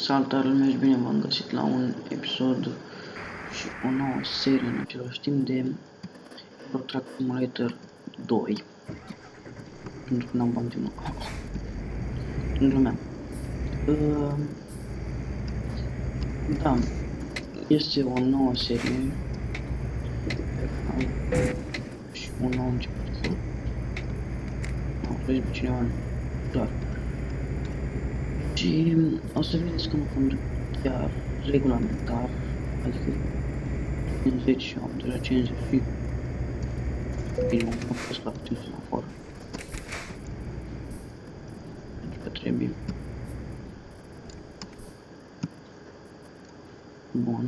Salutare lumea și bine v-am găsit la un episod și o nouă serie în același timp de Euro Truck Simulator 2. Pentru că n-am bani din nou. În lumea. Da, este o nouă serie și un nou început. Am văzut pe cineva, clar. Și o să vedeți că nu cum chiar regulamentar, adică 50 și am deja 50 și bine, am fost la puțin semafor. Pentru că trebuie. Bun.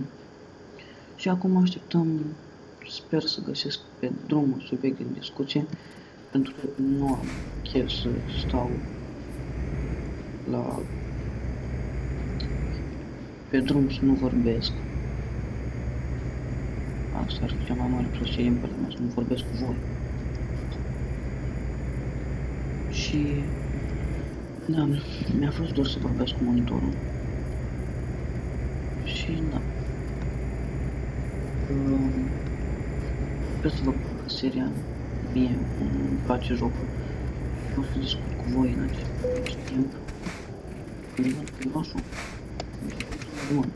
Și acum așteptăm, sper să găsesc pe drum un subiect de discuție, pentru că nu am chef să stau la pe drum să nu vorbesc. Asta ar fi cea mai mare plăcere din partea mea, să nu vorbesc cu voi. Și da, mi-a fost dor să vorbesc cu monitorul. Și da. Sper să vă placă seria. Mie îmi place jocul. O să discut cu voi în acest timp. Când vă așa. Bun.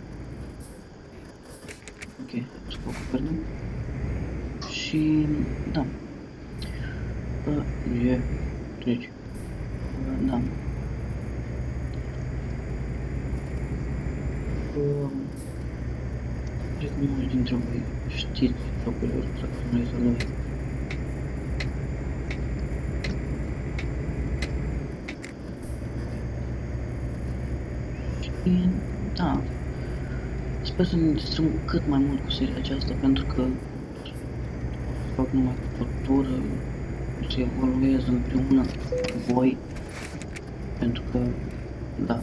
Ok, să vă acopernăm. Și da. Treci. Da. Cred că mulți dintre voi știți jocul Euro Truck Simulator 2. Și da. Sper să ne distrăm cât mai mult cu seria aceasta, pentru că fac numai cu tortură, să evoluez împreună cu voi, pentru că da,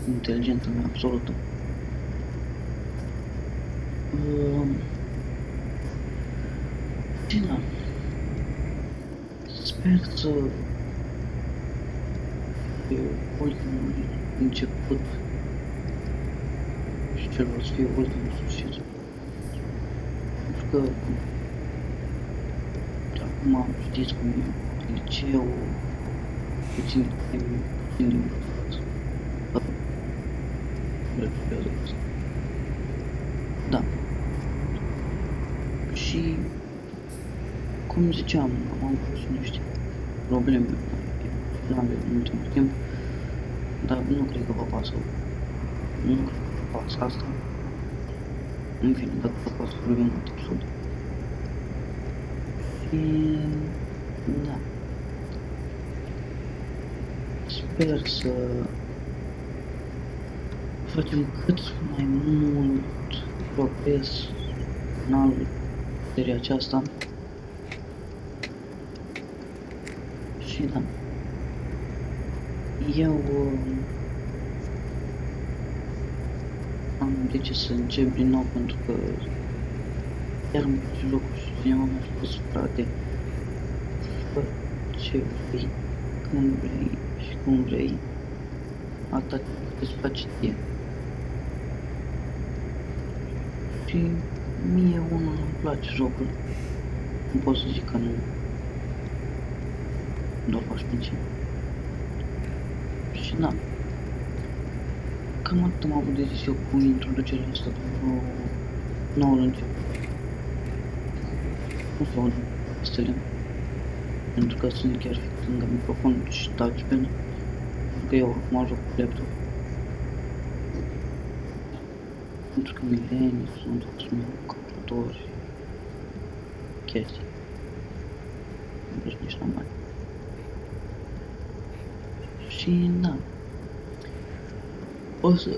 inteligența mea absolută. Și da, sper să fie ultimul început și celor să fie ultimul sfârșit. Pentru că acum știți cum e liceu, puțin din da. Și cum ziceam, am pus niște probleme emoționale în ultimul timp, dar nu cred că vă pasă. Nu cred că vă pasă asta. În fine, dacă vă pasă, vorbim în alt episod. Și da. Sper să facem cât mai mult progres în seria aceasta. Și da. Eu am decis să încep din nou, pentru că chiar îmi place jocul și cineva mi-a spus: frate, fă ce vrei, când vrei și cum vrei, atât îți face ție. Și mie unul îmi place jocul, nu pot să zic că nu, doar faci plăcere. Și da, cam atât am avut de zis eu cu introducerea asta pentru noul început. Nu se aud stele, pentru că sunt chiar fix lângă microfon și touchpad, pentru că eu acum joc cu laptop. Pentru că milenii sunt sunt calculatori, chestii. Deci nici n-am bani. Și da, o să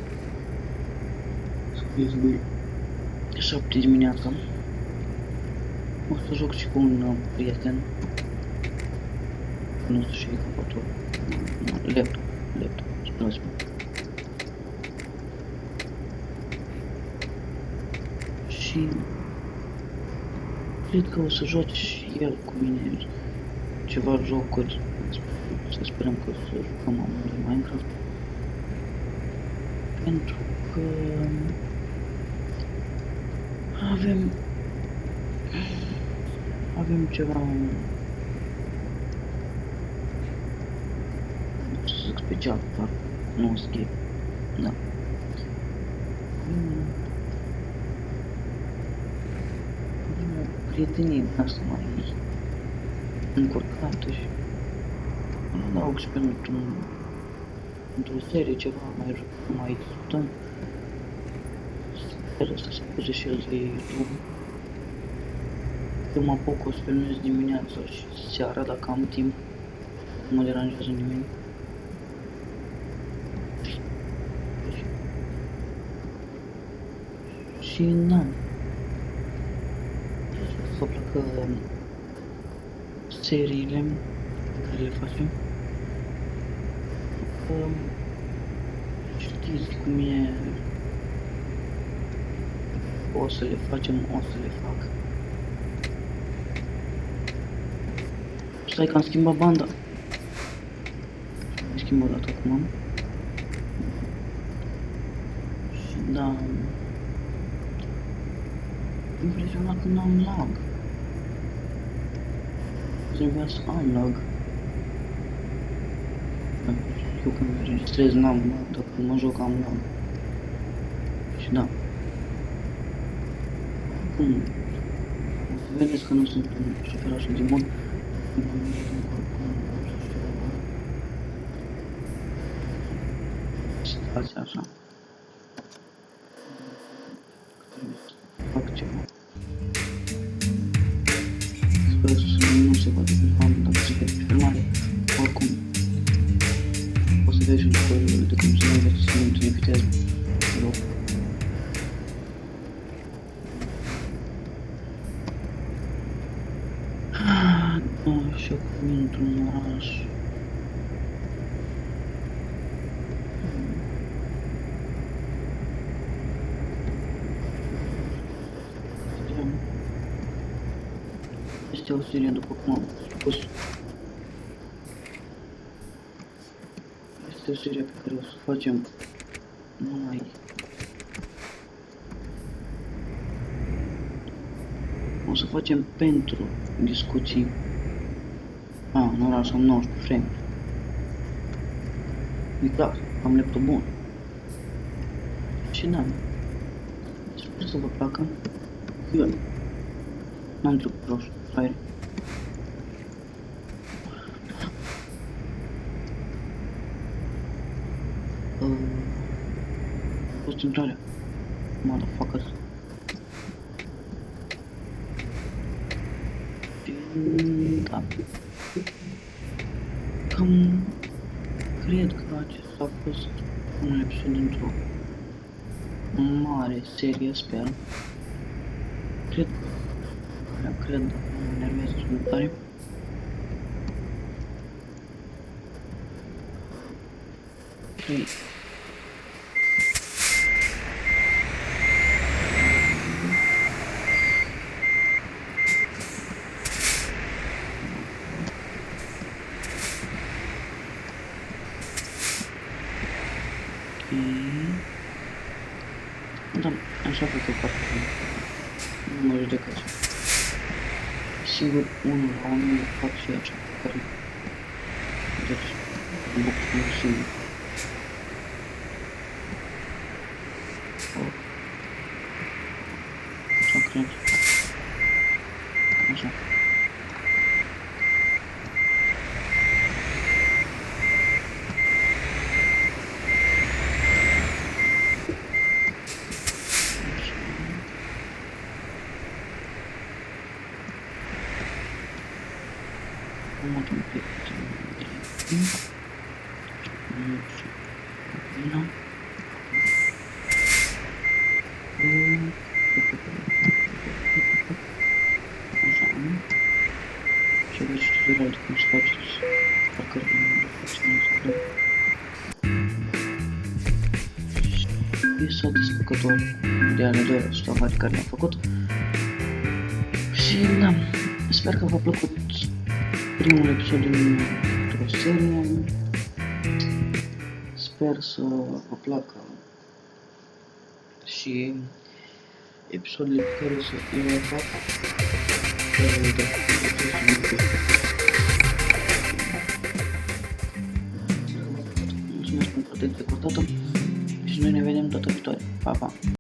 scrieți lui 7 dimineața. O să joc și cu un prieten. Nu știu și calculator. Laptop, scuzați-mă. Și cred că o să joci și el cu mine ceva jocuri. Să sperăm că o să jucăm amândoi că avem ceva, să zic special, dar nu o schimb, da. Avem o prietenie din asta mai încurcată și nu adaug și într-o serie ceva mai discutăm. Sper să se apuce și el de YouTube. Eu mă apuc, o să filmez dimineața și seara dacă am timp. Nu mă deranjează nimeni. Și na. Să placă seriile pe care le facem. Știți cum e. O să le facem, o să le fac. Stai că am schimbat banda. Am schimbat data acum. Și da. Am impresionat că n-am lag. Trebuia să am lag. Eu când mă registrez n-am lag, dacă mă joc am lag. Și da. Acum, o să vedeți că nu sunt un șofer așa de bun. Stați așa. Fac ceva. Sper să nu se poate filma, dacă se poate filmare. Oricum, o să vezi un tutorial de cum să nu înveți să nu te viteză. Te rog. Și acum într-un oraș. Este o serie, după cum am spus. Este o serie pe care o să facem numai o să facem pentru discuții. În oraș am 19 frame. E clar, am laptop bun. Și da. Sper să vă placă. Eu n-am trecut roșu, fraiere. A fost intrarea. Motherfuckers. Da. Cam cred că acesta a fost un episod dintr-o mare serie, sper. Cred dacă mă enervez destul de tare. Și da, așa a făcut foarte bine. Nu mă judecați. Sigur, unul la unul fac și așa, care... Deci, mă bucur singur. Așa cred. Așa. Вот он și văd și tutorial de cum să faceți parcările de funcționare. E satisfăcător de ale două rezultate care le-am făcut. Și da, sper că v-a plăcut primul episod dintr-o serie. Sper să vă placă și episoadele pe care eu le fac. Mulțumesc pentru atenție acordată și noi ne vedem data viitoare. Pa, pa!